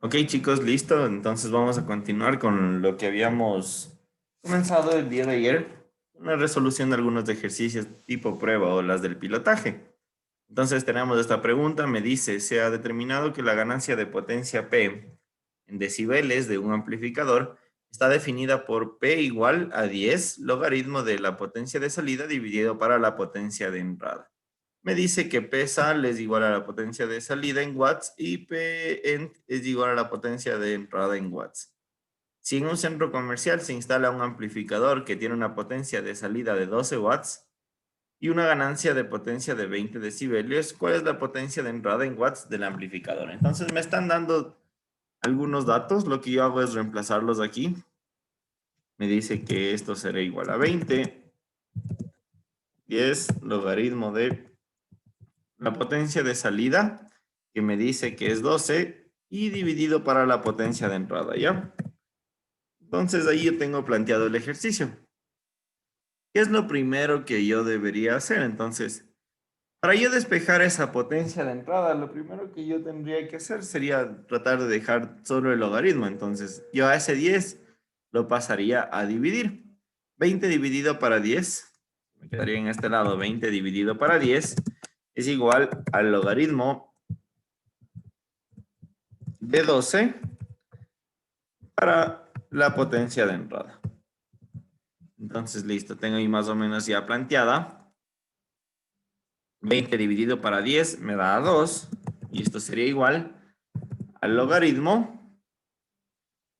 Ok, chicos, listo. Entonces vamos a continuar con lo que habíamos comenzado el día de ayer, una resolución de algunos ejercicios tipo prueba o las del pilotaje. Entonces tenemos esta pregunta, me dice, se ha determinado que la ganancia de potencia P en decibeles de un amplificador está definida por P igual a 10 logaritmo de la potencia de salida dividido para la potencia de entrada. Me dice que P sal es igual a la potencia de salida en watts y P ent es igual a la potencia de entrada en watts. Si en un centro comercial se instala un amplificador que tiene una potencia de salida de 12 watts y una ganancia de potencia de 20 decibelios, ¿cuál es la potencia de entrada en watts del amplificador? Entonces me están dando algunos datos, lo que yo hago es reemplazarlos aquí. Me dice que esto será igual a 20, 10 logaritmo de la potencia de salida, que me dice que es 12, y dividido para la potencia de entrada, ¿ya? Entonces ahí yo tengo planteado el ejercicio. ¿Qué es lo primero que yo debería hacer? Entonces, para yo despejar esa potencia de entrada, lo primero que yo tendría que hacer sería tratar de dejar solo el logaritmo. Entonces, yo a ese 10 lo pasaría a dividir. 20 dividido para 10, me quedaría en este lado, 20 dividido para 10, es igual al logaritmo de 12 para la potencia de entrada. Entonces, listo, tengo ahí más o menos ya planteada. 20 dividido para 10 me da 2, y esto sería igual al logaritmo.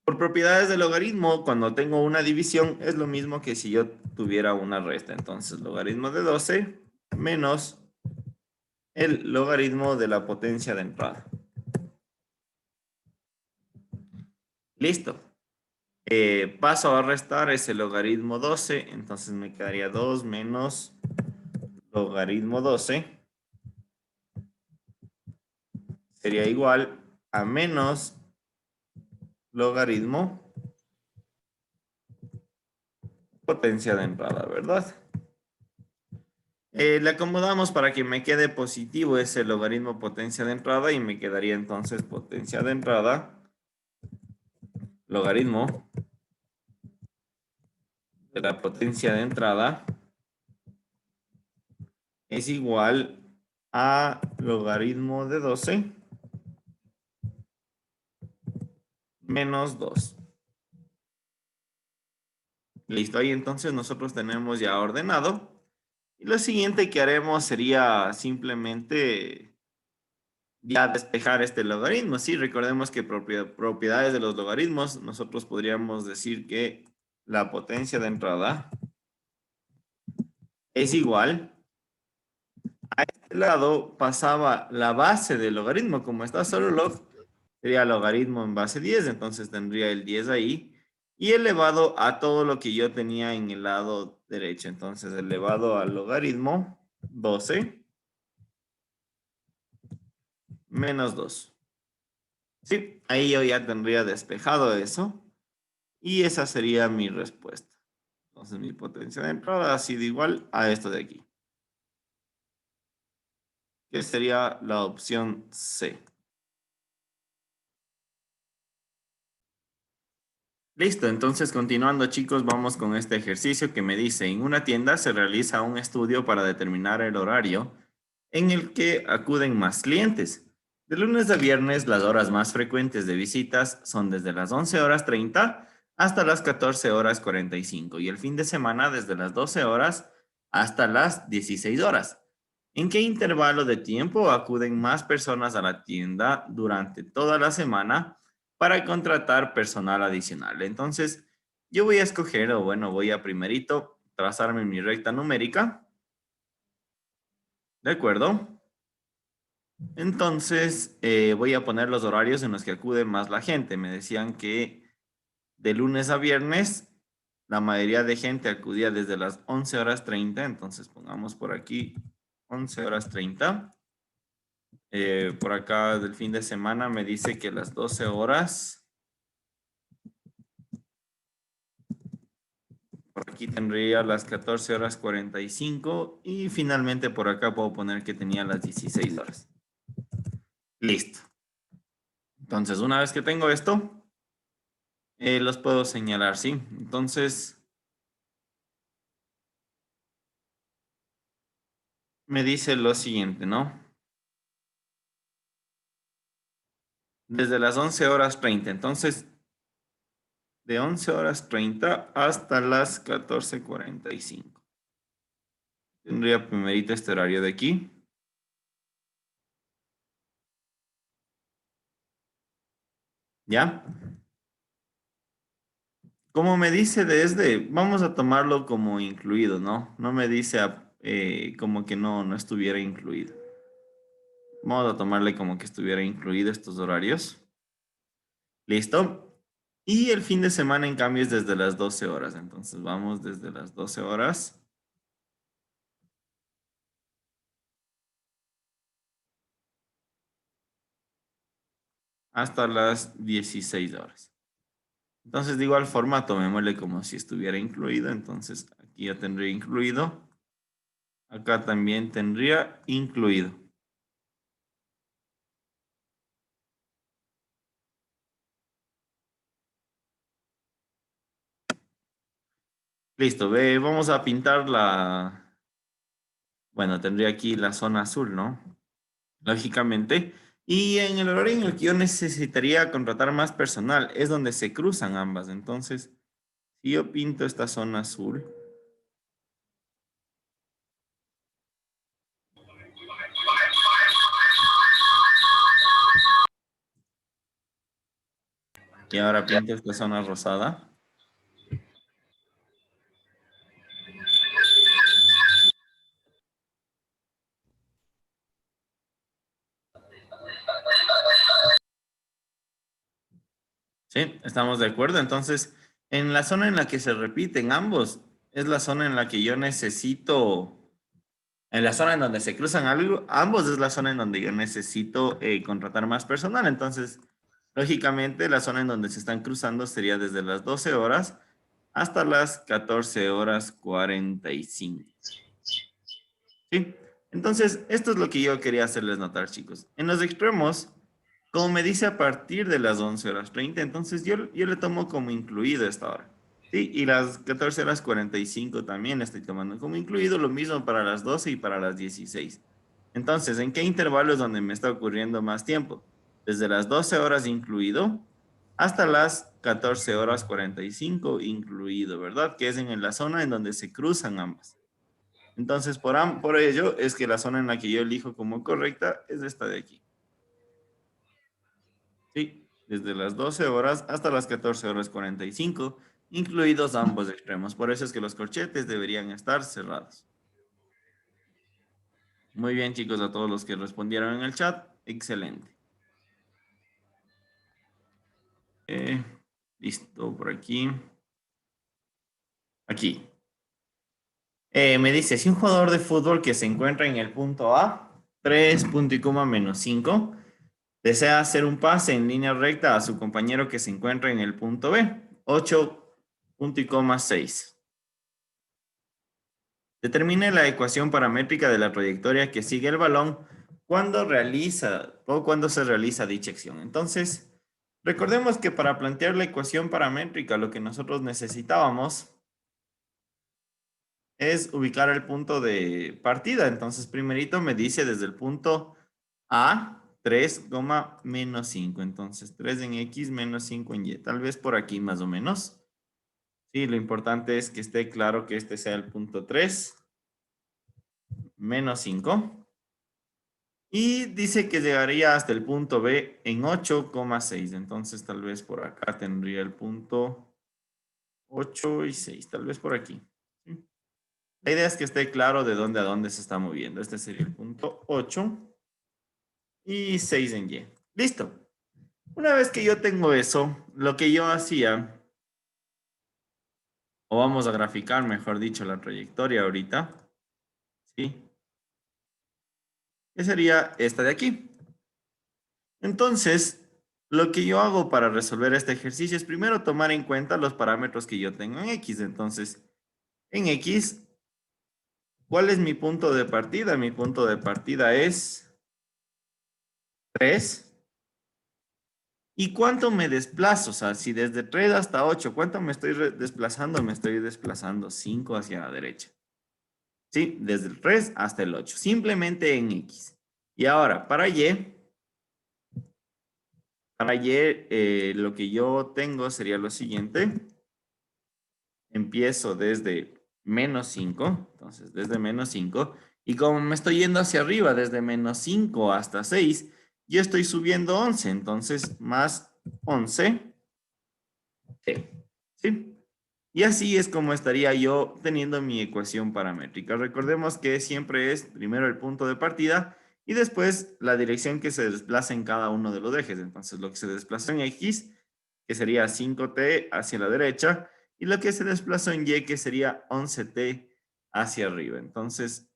Por propiedades del logaritmo, cuando tengo una división, es lo mismo que si yo tuviera una resta. Entonces, logaritmo de 12 menos el logaritmo de la potencia de entrada. Listo. Paso a restar ese logaritmo 12, entonces me quedaría 2 menos logaritmo 12. Sería igual a menos logaritmo potencia de entrada, ¿verdad? Le acomodamos para que me quede positivo ese logaritmo potencia de entrada y me quedaría entonces potencia de entrada, logaritmo de la potencia de entrada es igual a logaritmo de 12 menos 2. Listo, ahí entonces nosotros tenemos ya ordenado. Y lo siguiente que haremos sería simplemente ya despejar este logaritmo. Sí, recordemos que propiedades de los logaritmos, nosotros podríamos decir que la potencia de entrada es igual. A este lado pasaba la base del logaritmo. Como está solo log, sería logaritmo en base 10, entonces tendría el 10 ahí. Y elevado a todo lo que yo tenía en el lado derecho. Entonces, elevado al logaritmo 12 menos 2. Sí, ahí yo ya tendría despejado eso. Y esa sería mi respuesta. Entonces, mi potencia de entrada ha sido igual a esto de aquí, que sería la opción C. Listo, entonces continuando chicos, vamos con este ejercicio que me dice, en una tienda se realiza un estudio para determinar el horario en el que acuden más clientes. De lunes a viernes, las horas más frecuentes de visitas son desde las 11:30 hasta las 14:45 y el fin de semana desde las 12 horas hasta las 16 horas. ¿En qué intervalo de tiempo acuden más personas a la tienda durante toda la semana para contratar personal adicional? Entonces, yo voy a escoger, o bueno, voy a primerito trazarme mi recta numérica. ¿De acuerdo? Entonces, voy a poner los horarios en los que acude más la gente. Me decían que de lunes a viernes, la mayoría de gente acudía desde las 11:30. Entonces, pongamos por aquí 11:30. Por acá del fin de semana me dice que las 12 horas. Por aquí tendría las 14:45. Y finalmente por acá puedo poner que tenía las 16 horas. Listo. Entonces, una vez que tengo esto, los puedo señalar, ¿sí? Entonces, me dice lo siguiente, ¿no? Desde las 11:30. Entonces, de 11:30 hasta las 14:45. Tendría primerito este horario de aquí. ¿Ya? Como me dice desde, vamos a tomarlo como incluido, ¿no? No me dice como que no estuviera incluido. Vamos a tomarle como que estuviera incluido estos horarios. ¿Listo? Y el fin de semana, en cambio, es desde las 12 horas. Entonces, vamos desde las 12 horas hasta las 16 horas. Entonces, de igual forma, tomémosle como si estuviera incluido. Entonces, aquí ya tendría incluido. Acá también tendría incluido. Listo, ve, vamos a pintar la... Bueno, tendría aquí la zona azul, ¿no? Lógicamente. Y en el horario en el que yo necesitaría contratar más personal, es donde se cruzan ambas. Entonces, si yo pinto esta zona azul, y ahora pinto esta zona rosada, ¿sí? ¿Estamos de acuerdo? Entonces, en la zona en la que se repiten ambos, es la zona en la que yo necesito, en la zona en donde se cruzan ambos, es la zona en donde yo necesito contratar más personal. Entonces, lógicamente, la zona en donde se están cruzando sería desde las 12 horas hasta las 14:45. ¿Sí? Entonces, esto es lo que yo quería hacerles notar, chicos. En los extremos, como me dice a partir de las 11:30, entonces yo le tomo como incluido esta hora. Sí, y las 14:45 también estoy tomando como incluido, lo mismo para las 12 y para las 16. Entonces, ¿en qué intervalo es donde me está ocurriendo más tiempo? Desde las 12 horas incluido hasta las 14:45 incluido, ¿verdad? Que es en la zona en donde se cruzan ambas. Entonces, por ello es que la zona en la que yo elijo como correcta es esta de aquí. Sí, desde las 12 horas hasta las 14:45, incluidos ambos extremos. Por eso es que los corchetes deberían estar cerrados. Muy bien, chicos, a todos los que respondieron en el chat, excelente. Eh, listo, por aquí. Aquí. Me dice, si un jugador de fútbol que se encuentra en el punto A, 3 punto y coma menos 5, desea hacer un pase en línea recta a su compañero que se encuentra en el punto B, 8 punto y coma 6. Determine la ecuación paramétrica de la trayectoria que sigue el balón cuando se realiza dicha acción. Entonces, recordemos que para plantear la ecuación paramétrica lo que nosotros necesitábamos es ubicar el punto de partida. Entonces, primerito me dice desde el punto A, 3, menos 5. Entonces, 3 en X menos 5 en Y. Tal vez por aquí más o menos. Sí, lo importante es que esté claro que este sea el punto 3, menos 5. Y dice que llegaría hasta el punto B en 8,6. Entonces, tal vez por acá tendría el punto 8 y 6. Tal vez por aquí. ¿Sí? La idea es que esté claro de dónde a dónde se está moviendo. Este sería el punto 8 y 6 en Y. Listo. Una vez que yo tengo eso, lo que yo hacía, o vamos a graficar, mejor dicho, la trayectoria ahorita, ¿sí? Que sería esta de aquí. Entonces, lo que yo hago para resolver este ejercicio es primero tomar en cuenta los parámetros que yo tengo en X. Entonces, en X, ¿cuál es mi punto de partida? Mi punto de partida es 3. ¿Y cuánto me desplazo? O sea, si desde 3 hasta 8, ¿cuánto me estoy desplazando? Me estoy desplazando 5 hacia la derecha. ¿Sí? Desde el 3 hasta el 8. Simplemente en X. Y ahora, para Y, lo que yo tengo sería lo siguiente. Empiezo desde menos 5. Entonces, desde menos 5. Y como me estoy yendo hacia arriba, desde menos 5 hasta 6, yo estoy subiendo 11. Entonces, más 11. ¿Sí? Y así es como estaría yo teniendo mi ecuación paramétrica. Recordemos que siempre es primero el punto de partida y después la dirección que se desplaza en cada uno de los ejes. Entonces, lo que se desplazó en X, que sería 5t hacia la derecha, y lo que se desplazó en Y, que sería 11t hacia arriba. Entonces,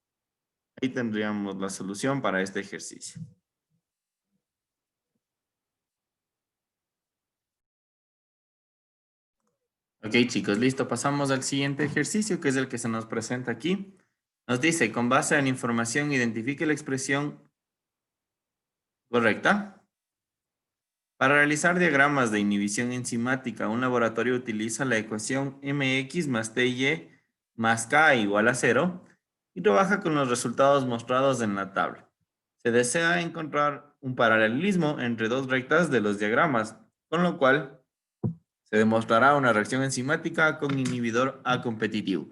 ahí tendríamos la solución para este ejercicio. Ok, chicos, listo. Pasamos al siguiente ejercicio, que es el que se nos presenta aquí. Nos dice, con base en la información, identifique la expresión correcta. Para realizar diagramas de inhibición enzimática, un laboratorio utiliza la ecuación mx más ty más k igual a 0 y trabaja con los resultados mostrados en la tabla. Se desea encontrar un paralelismo entre dos rectas de los diagramas, con lo cual se demostrará una reacción enzimática con inhibidor A competitivo.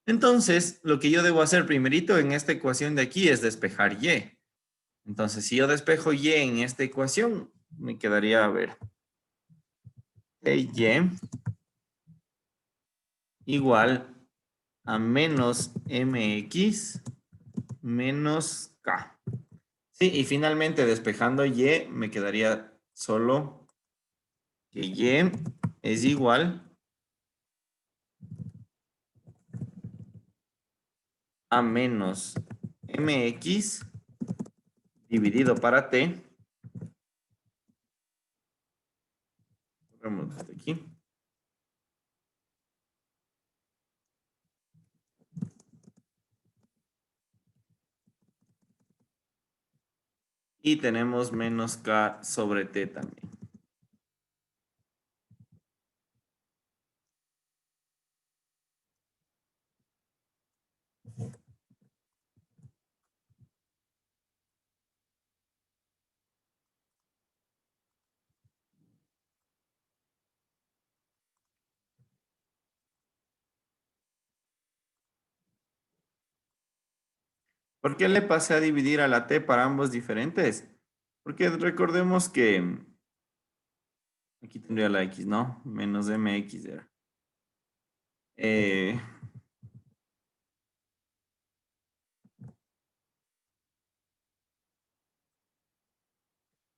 Entonces, lo que yo debo hacer primerito en esta ecuación de aquí es despejar Y. Entonces, si yo despejo Y en esta ecuación, me quedaría, a ver, Y igual a menos mx menos k. Sí, y finalmente despejando Y, me quedaría solo que Y es igual a menos mx dividido para t. Vamos desde aquí. Y tenemos menos k sobre t también. ¿Por qué le pasé a dividir a la t para ambos diferentes? Porque recordemos que aquí tendría la x, ¿no? Menos mx era. Eh,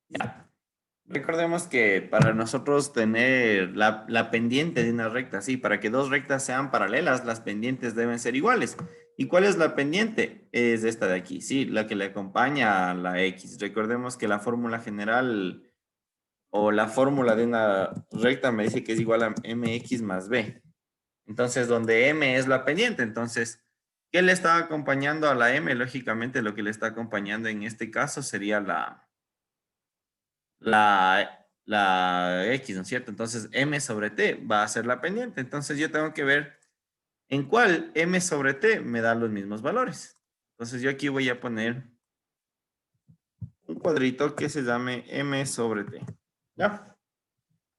ya. Recordemos que para nosotros tener la pendiente de una recta, sí, para que dos rectas sean paralelas, las pendientes deben ser iguales. ¿Y cuál es la pendiente? Es esta de aquí, sí, la que le acompaña a la x. Recordemos que la fórmula general o la fórmula de una recta me dice que es igual a mx más b. Entonces, donde m es la pendiente, entonces, ¿qué le está acompañando a la m? Lógicamente, lo que le está acompañando en este caso sería la X, ¿no es cierto? Entonces, M sobre T va a ser la pendiente. Entonces, yo tengo que ver en cuál M sobre T me da los mismos valores. Entonces, yo aquí voy a poner un cuadrito que se llame M sobre T. ¿Ya?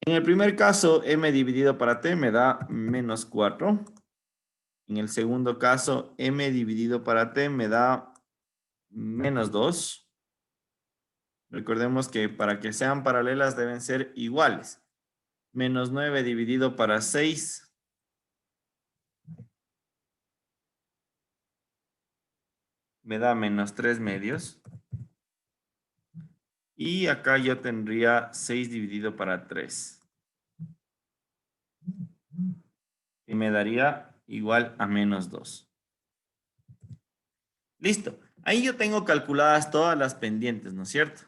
En el primer caso, M dividido para T me da menos 4. En el segundo caso, M dividido para T me da menos 2. Recordemos que para que sean paralelas deben ser iguales. Menos 9 dividido para 6 me da menos 3 medios. Y acá yo tendría 6 dividido para 3. Y me daría igual a menos 2. Listo. Ahí yo tengo calculadas todas las pendientes, ¿no es cierto?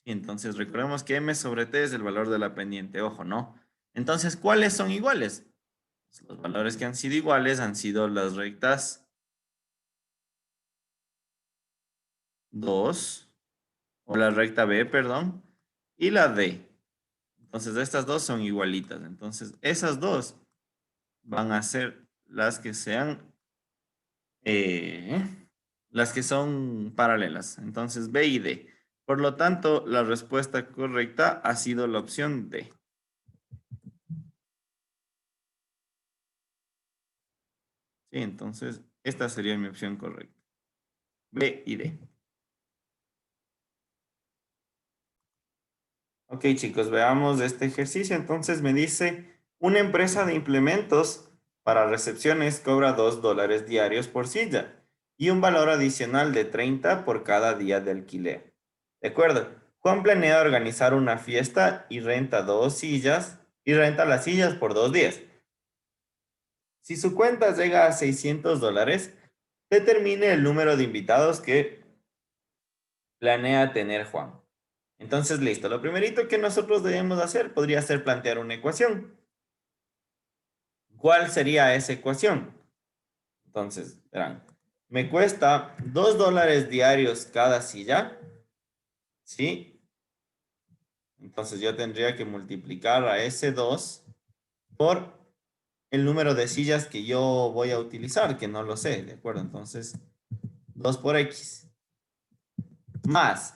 Sí, entonces recordemos que m sobre t es el valor de la pendiente. Ojo, ¿no? Entonces, ¿cuáles son iguales? Los valores que han sido iguales han sido las rectas 2, o la recta b, perdón, y la d. Entonces, estas dos son igualitas. Entonces, esas dos van a ser eh, las que son paralelas. Entonces, B y D. Por lo tanto, la respuesta correcta ha sido la opción D. Sí, entonces, esta sería mi opción correcta. B y D. Ok, chicos, veamos este ejercicio. Entonces me dice, una empresa de implementos para recepciones cobra $2 diarios por silla y un valor adicional de 30 por cada día de alquiler. De acuerdo. Juan planea organizar una fiesta y renta las sillas por 2 días. Si su cuenta llega a $600, determine el número de invitados que planea tener Juan. Entonces, listo. Lo primerito que nosotros debemos hacer podría ser plantear una ecuación. ¿Cuál sería esa ecuación? Entonces, verán, me cuesta $2 diarios cada silla, ¿sí? Entonces yo tendría que multiplicar a ese 2 por el número de sillas que yo voy a utilizar, que no lo sé, ¿de acuerdo? Entonces, 2 por X. Más,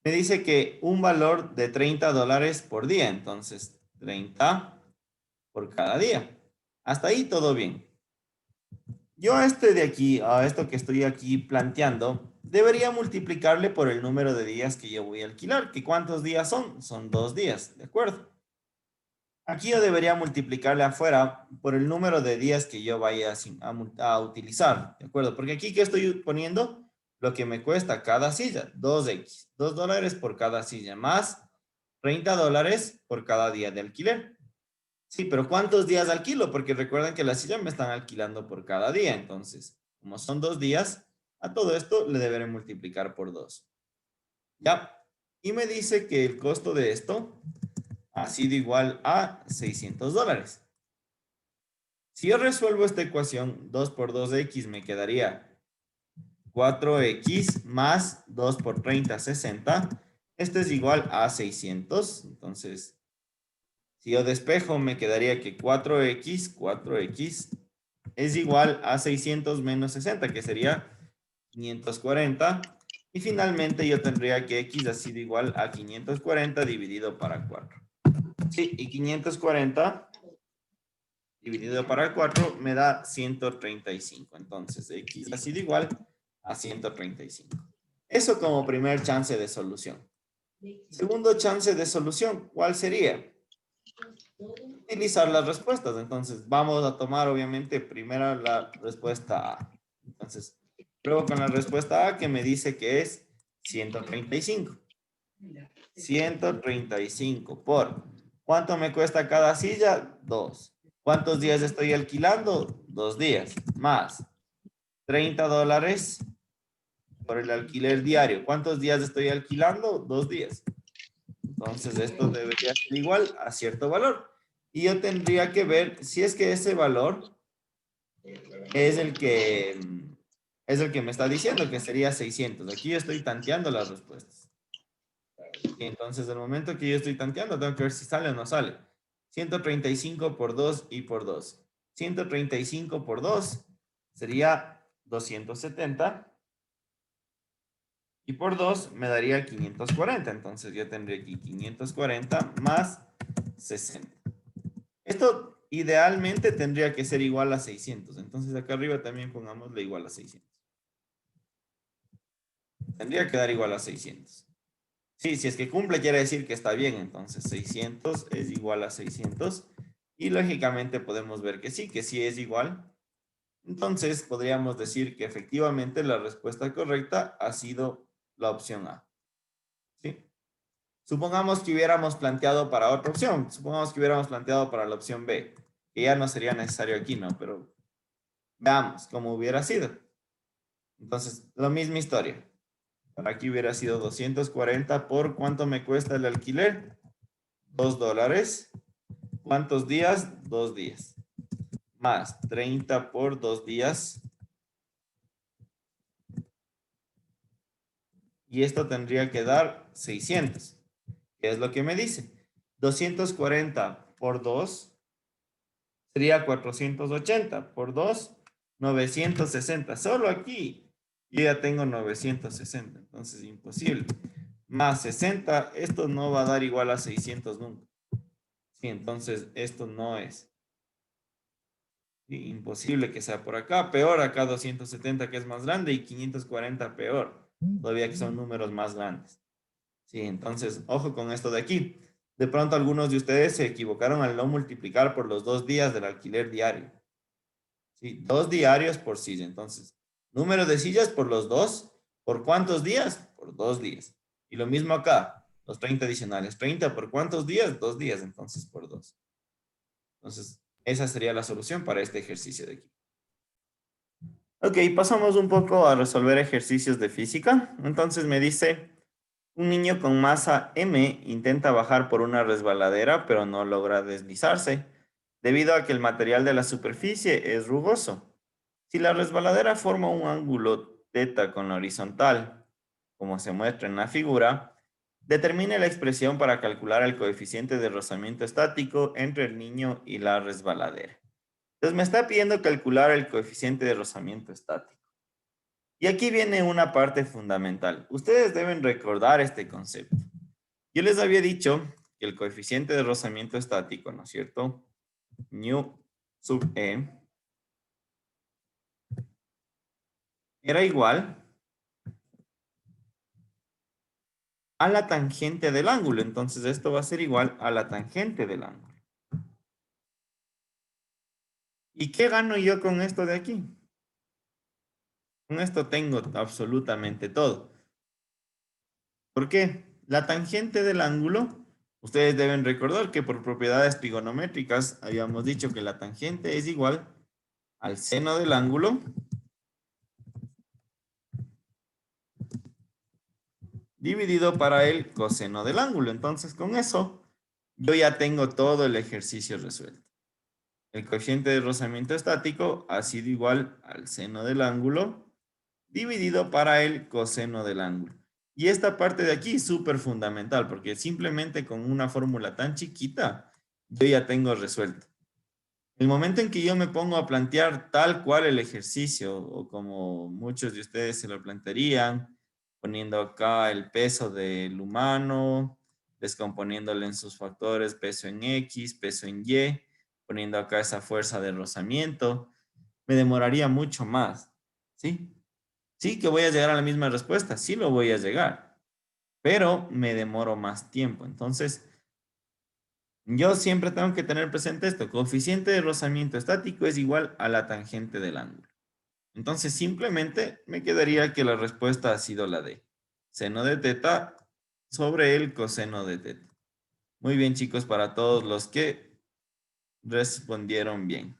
me dice que un valor de $30 por día, entonces 30 por cada día. Hasta ahí todo bien. Yo a este de aquí, a esto que estoy aquí planteando, debería multiplicarle por el número de días que yo voy a alquilar. ¿Que cuántos días son? Son 2 días, ¿de acuerdo? Aquí yo debería multiplicarle afuera por el número de días que yo vaya a utilizar, ¿de acuerdo? Porque aquí que estoy poniendo lo que me cuesta cada silla, 2X, $2 por cada silla, más $30 por cada día de alquiler. Sí, pero ¿cuántos días alquilo? Porque recuerden que la silla me están alquilando por cada día. Entonces, como son 2 días, a todo esto le deberé multiplicar por 2. ¿Ya? Y me dice que el costo de esto ha sido igual a $600. Si yo resuelvo esta ecuación, 2 por 2x me quedaría 4x más 2 por 30, 60. Esto es igual a 600. Entonces, si yo despejo, me quedaría que 4x es igual a 600 menos 60, que sería 540. Y finalmente yo tendría que x ha sido igual a 540 dividido para 4. Sí, y 540 dividido para 4 me da 135. Entonces, x ha sido igual a 135. Eso como primer chance de solución. Segundo chance de solución, ¿cuál sería? Utilizar las respuestas. Entonces, vamos a tomar obviamente primero la respuesta A. Entonces, pruebo con la respuesta A que me dice que es 135. 135 por ¿cuánto me cuesta cada silla? 2. ¿Cuántos días estoy alquilando? 2 días. Más $30 por el alquiler diario. ¿Cuántos días estoy alquilando? 2 días. Entonces, esto debería ser igual a cierto valor. Y yo tendría que ver si es que ese valor es el que me está diciendo que sería 600. Aquí yo estoy tanteando las respuestas. Y entonces, el momento que yo estoy tanteando, tengo que ver si sale o no sale. 135 por 2 y por 2. 135 por 2 sería 270. Y por 2 me daría 540. Entonces, yo tendría aquí 540 más 60. Esto idealmente tendría que ser igual a 600. Entonces acá arriba también pongámosle igual a 600. Tendría que dar igual a 600. Sí, si es que cumple quiere decir que está bien. Entonces 600 es igual a 600. Y lógicamente podemos ver que sí es igual. Entonces podríamos decir que efectivamente la respuesta correcta ha sido la opción A. ¿Sí? Supongamos que hubiéramos planteado para otra opción. Supongamos que hubiéramos planteado para la opción B. Que ya no sería necesario aquí, ¿no? Pero veamos cómo hubiera sido. Entonces, la misma historia. Para aquí hubiera sido 240 por ¿cuánto me cuesta el alquiler? $2. ¿Cuántos días? 2 días. Más 30 por 2 días. Y esto tendría que dar 600. ¿Qué es lo que me dice? 240 por 2 sería 480 por 2, 960. Solo aquí yo ya tengo 960, entonces imposible. Más 60, esto no va a dar igual a 600 nunca. Sí, entonces esto no es. Sí, imposible que sea por acá. Peor acá 270 que es más grande y 540 peor. Todavía que son números más grandes. Sí, entonces ojo con esto de aquí. De pronto algunos de ustedes se equivocaron al no multiplicar por los 2 días del alquiler diario. Sí, 2 diarios por silla. Entonces, número de sillas por los dos. ¿Por cuántos días? Por 2 días. Y lo mismo acá, los 30 adicionales. 30 por cuántos días? 2 días, entonces por 2. Entonces, esa sería la solución para este ejercicio de aquí. Ok, pasamos un poco a resolver ejercicios de física. Entonces me dice, un niño con masa M intenta bajar por una resbaladera, pero no logra deslizarse, debido a que el material de la superficie es rugoso. Si la resbaladera forma un ángulo θ con la horizontal, como se muestra en la figura, determine la expresión para calcular el coeficiente de rozamiento estático entre el niño y la resbaladera. Entonces me está pidiendo calcular el coeficiente de rozamiento estático. Y aquí viene una parte fundamental. Ustedes deben recordar este concepto. Yo les había dicho que el coeficiente de rozamiento estático, ¿no es cierto? Nu sub E era igual a la tangente del ángulo. Entonces esto va a ser igual a la tangente del ángulo. ¿Y qué gano yo con esto de aquí? Con esto tengo absolutamente todo. ¿Por qué? La tangente del ángulo, ustedes deben recordar que por propiedades trigonométricas habíamos dicho que la tangente es igual al seno del ángulo dividido para el coseno del ángulo. Entonces, con eso, yo ya tengo todo el ejercicio resuelto. El coeficiente de rozamiento estático ha sido igual al seno del ángulo dividido para el coseno del ángulo. Y esta parte de aquí es súper fundamental porque simplemente con una fórmula tan chiquita, yo ya tengo resuelto. El momento en que yo me pongo a plantear tal cual el ejercicio, o como muchos de ustedes se lo plantearían, poniendo acá el peso del humano, descomponiéndolo en sus factores, peso en X, peso en Y, poniendo acá esa fuerza de rozamiento, me demoraría mucho más, ¿sí? Sí que voy a llegar a la misma respuesta, sí lo voy a llegar, pero me demoro más tiempo. Entonces, yo siempre tengo que tener presente esto. Coeficiente de rozamiento estático es igual a la tangente del ángulo. Entonces, simplemente me quedaría que la respuesta ha sido la D. Seno de θ sobre el coseno de θ. Muy bien, chicos, para todos los que respondieron bien.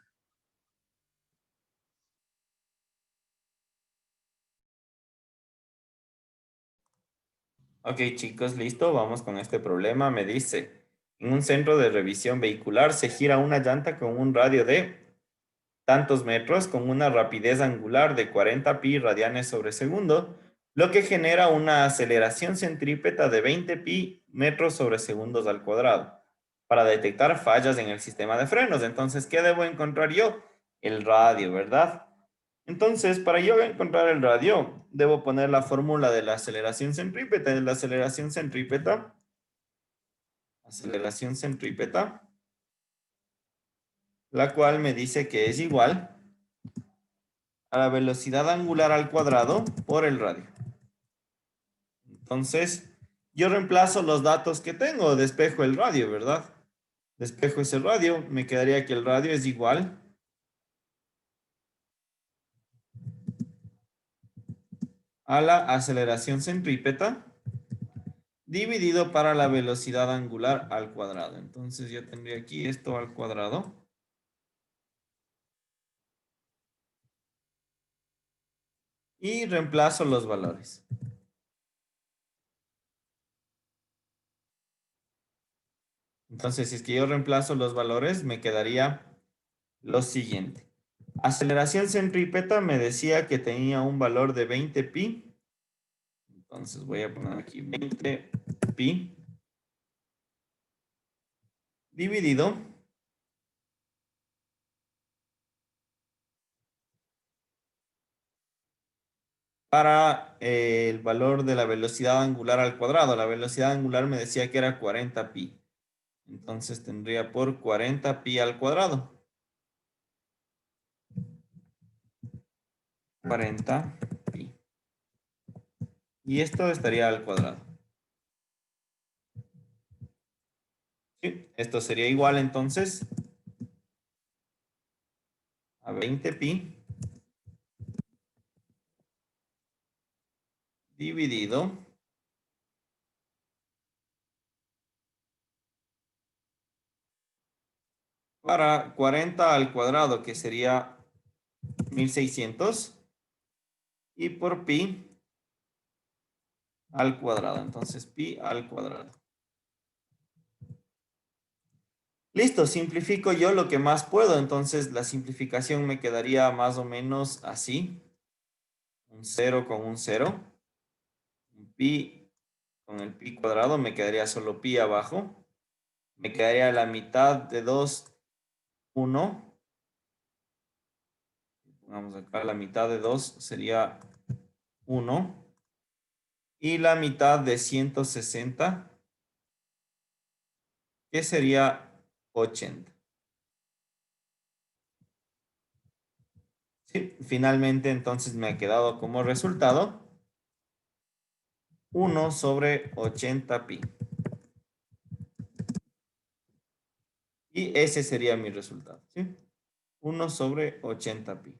Ok, chicos, listo. Vamos con este problema. Me dice, en un centro de revisión vehicular se gira una llanta con un radio de tantos metros con una rapidez angular de 40 pi radianes sobre segundo, lo que genera una aceleración centrípeta de 20 pi metros sobre segundos al cuadrado, para detectar fallas en el sistema de frenos. Entonces, ¿qué debo encontrar yo? El radio, ¿verdad? Entonces, para yo encontrar el radio, debo poner la fórmula de la aceleración centrípeta. De la aceleración centrípeta, la cual me dice que es igual a la velocidad angular al cuadrado por el radio. Entonces, yo reemplazo los datos que tengo, despejo el radio, ¿verdad? Despejo ese radio, me quedaría que el radio es igual a la aceleración centrípeta dividido para la velocidad angular al cuadrado. Entonces yo tendría aquí esto al cuadrado. Y reemplazo los valores. Entonces, si es que yo reemplazo los valores, me quedaría lo siguiente. Aceleración centrípeta me decía que tenía un valor de 20 pi. Entonces voy a poner aquí 20 pi dividido para el valor de la velocidad angular al cuadrado. La velocidad angular me decía que era 40 pi. Entonces tendría por 40 pi al cuadrado. 40 pi. Y esto estaría al cuadrado. Sí, esto sería igual entonces a 20 pi dividido para 40 al cuadrado, que sería 1600, y por pi al cuadrado. Entonces, pi al cuadrado. Listo, simplifico yo lo que más puedo. Entonces, la simplificación me quedaría más o menos así. Un 0 con un 0. Un pi con el pi cuadrado. Me quedaría solo pi abajo. Me quedaría la mitad de 2, 1. Vamos acá, la mitad de 2 sería 1. Y la mitad de 160, que sería 80. Sí, finalmente entonces me ha quedado como resultado 1 sobre 80 pi. Y ese sería mi resultado, ¿sí? 1 sobre 80 pi.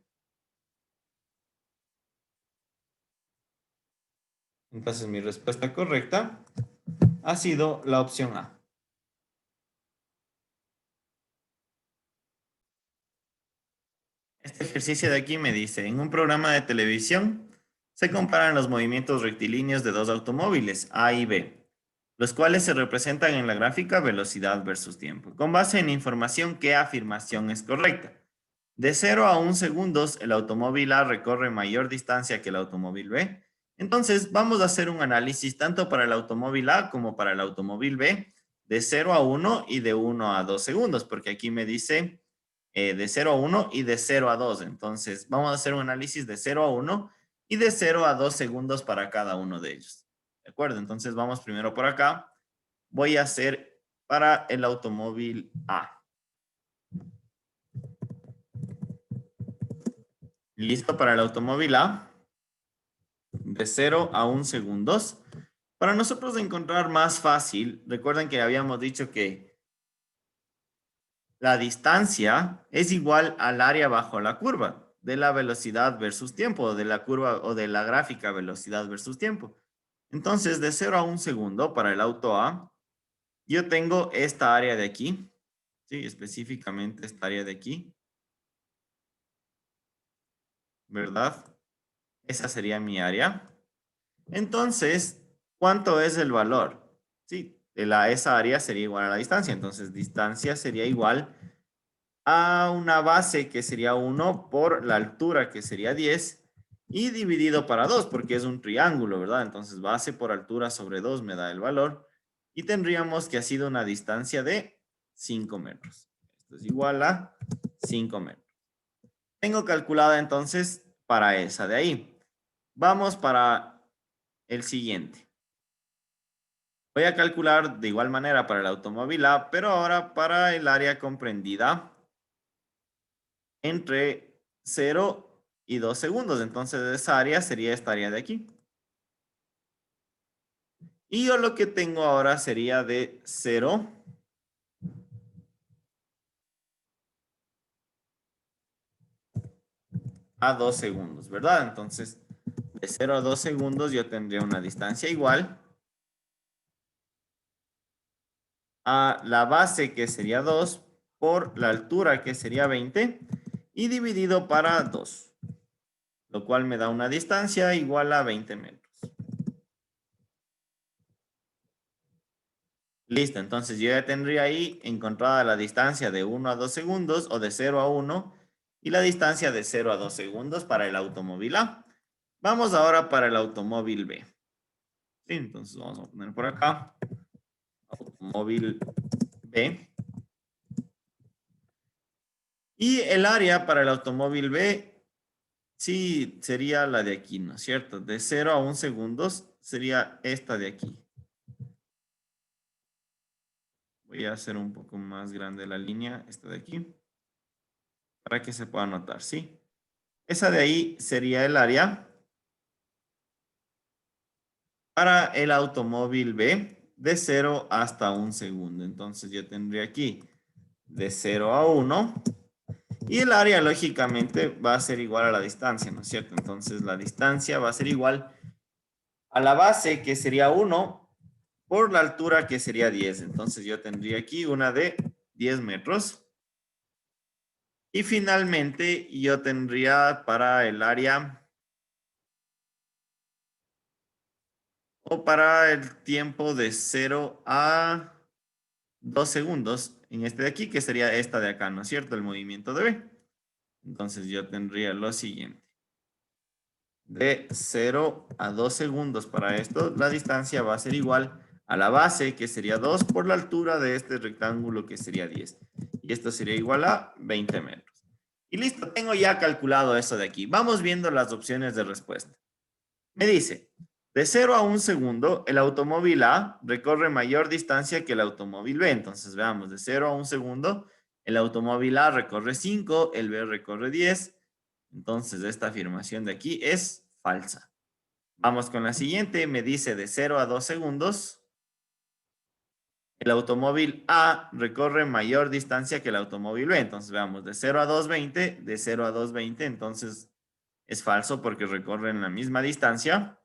Entonces mi respuesta correcta ha sido la opción A. Este ejercicio de aquí me dice, en un programa de televisión se comparan los movimientos rectilíneos de dos automóviles, A y B, los cuales se representan en la gráfica velocidad versus tiempo. Con base en información, ¿qué afirmación es correcta? De 0 a 1 segundos, el automóvil A recorre mayor distancia que el automóvil B. Entonces, vamos a hacer un análisis tanto para el automóvil A como para el automóvil B, de 0 a 1 y de 1 a 2 segundos, porque aquí me dice de 0 a 1 y de 0 a 2. Entonces, vamos a hacer un análisis de 0 a 1 y de 0 a 2 segundos para cada uno de ellos. ¿De acuerdo? Entonces, vamos primero por acá. Voy a hacer para el automóvil A. Listo para el automóvil A, de 0 a 1 segundos. Para nosotros encontrar más fácil, recuerden que habíamos dicho que la distancia es igual al área bajo la curva de la velocidad versus tiempo, de la curva o de la gráfica velocidad versus tiempo. Entonces, de 0 a 1 segundo para el auto A, yo tengo esta área de aquí, ¿sí? Específicamente esta área de aquí, ¿verdad? Esa sería mi área. Entonces, ¿cuánto es el valor? Sí, esa área sería igual a la distancia. Entonces, distancia sería igual a una base que sería 1 por la altura que sería 10 y dividido para 2 porque es un triángulo, ¿verdad? Entonces, base por altura sobre 2 me da el valor y tendríamos que ha sido una distancia de 5 metros. Esto es igual a 5 metros. Tengo calculada entonces para esa de ahí. Vamos para el siguiente. Voy a calcular de igual manera para el automóvil A, pero ahora para el área comprendida entre 0 y 2 segundos. Entonces esa área sería esta área de aquí. Y yo lo que tengo ahora sería de 0 a 2 segundos, ¿verdad? Entonces de 0 a 2 segundos yo tendría una distancia igual a la base que sería 2 por la altura que sería 20 y dividido para 2, lo cual me da una distancia igual a 20 metros. Listo, entonces yo ya tendría ahí encontrada la distancia de 1 a 2 segundos o de 0 a 1 y la distancia de 0 a 2 segundos para el automóvil A. Vamos ahora para el automóvil B. Sí, entonces vamos a poner por acá automóvil B. Y el área para el automóvil B, sí, sería la de aquí, ¿no es cierto? De 0 a 1 segundos sería esta de aquí. Voy a hacer un poco más grande la línea, esta de aquí, para que se pueda notar, ¿sí? Esa de ahí sería el área para el automóvil B de 0 hasta 1 segundo. Entonces yo tendría aquí de 0 a 1 y el área lógicamente va a ser igual a la distancia, ¿no es cierto? Entonces la distancia va a ser igual a la base, que sería 1, por la altura, que sería 10. Entonces yo tendría aquí una de 10 metros. Y finalmente yo tendría para el área o para el tiempo de 0 a 2 segundos en este de aquí, que sería esta de acá, ¿no es cierto? El movimiento de B. Entonces yo tendría lo siguiente. De 0 a 2 segundos para esto, la distancia va a ser igual a la base, que sería 2 por la altura de este rectángulo, que sería 10. Y esto sería igual a 20 metros. Y listo, tengo ya calculado eso de aquí. Vamos viendo las opciones de respuesta. Me dice, de 0 a 1 segundo, el automóvil A recorre mayor distancia que el automóvil B. Entonces veamos, de 0 a 1 segundo, el automóvil A recorre 5, el B recorre 10. Entonces esta afirmación de aquí es falsa. Vamos con la siguiente, me dice de 0 a 2 segundos, el automóvil A recorre mayor distancia que el automóvil B. Entonces veamos, de 0 a 2,20, de 0 a 2,20, entonces es falso porque recorren la misma distancia.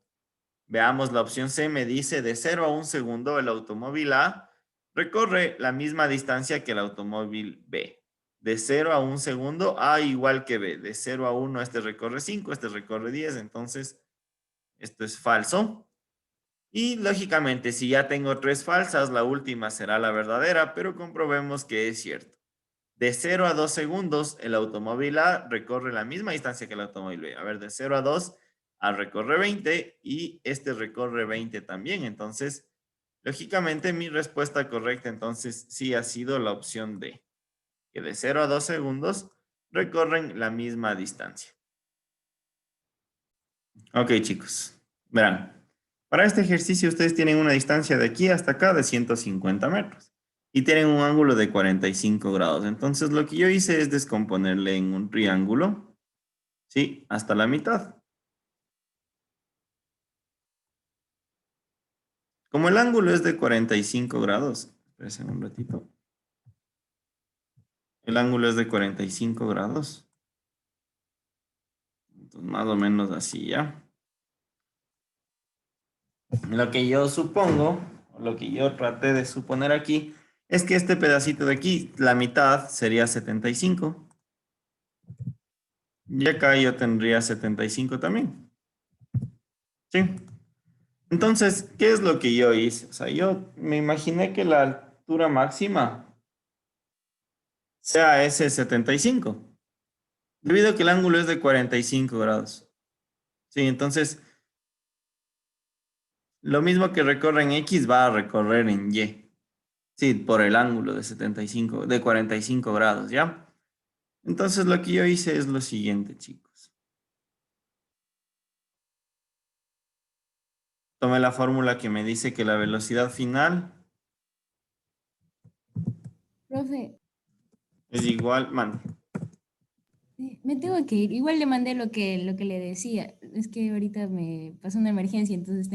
Veamos la opción C, me dice de 0 a 1 segundo, el automóvil A recorre la misma distancia que el automóvil B. De 0 a 1 segundo, A igual que B. De 0 a 1, este recorre 5, este recorre 10, entonces esto es falso. Y lógicamente, si ya tengo tres falsas, la última será la verdadera, pero comprobemos que es cierto. De 0 a 2 segundos, el automóvil A recorre la misma distancia que el automóvil B. A ver, de 0 a 2, A recorre 20 y este recorre 20 también. Entonces, lógicamente, mi respuesta correcta entonces sí ha sido la opción D, que de 0 a 2 segundos recorren la misma distancia. Ok, chicos, verán. Para este ejercicio ustedes tienen una distancia de aquí hasta acá de 150 metros y tienen un ángulo de 45 grados. Entonces lo que yo hice es descomponerle en un triángulo, ¿sí? Hasta la mitad. Como el ángulo es de 45 grados, espérense un ratito. El ángulo es de 45 grados. Entonces más o menos así, ¿ya? Lo que yo supongo, lo que yo traté de suponer aquí, es que este pedacito de aquí, la mitad sería 75. Y acá yo tendría 75 también. ¿Sí? Entonces, ¿qué es lo que yo hice? O sea, yo me imaginé que la altura máxima sea ese 75, debido a que el ángulo es de 45 grados. Sí, entonces, lo mismo que recorre en X va a recorrer en Y. Sí, por el ángulo de 75, de 45 grados, ¿ya? Entonces, lo que yo hice es lo siguiente, chicos. Tomé la fórmula que me dice que la velocidad final Profe, es igual, man, me tengo que ir. Igual le mandé lo que le decía. Es que ahorita me pasó una emergencia, entonces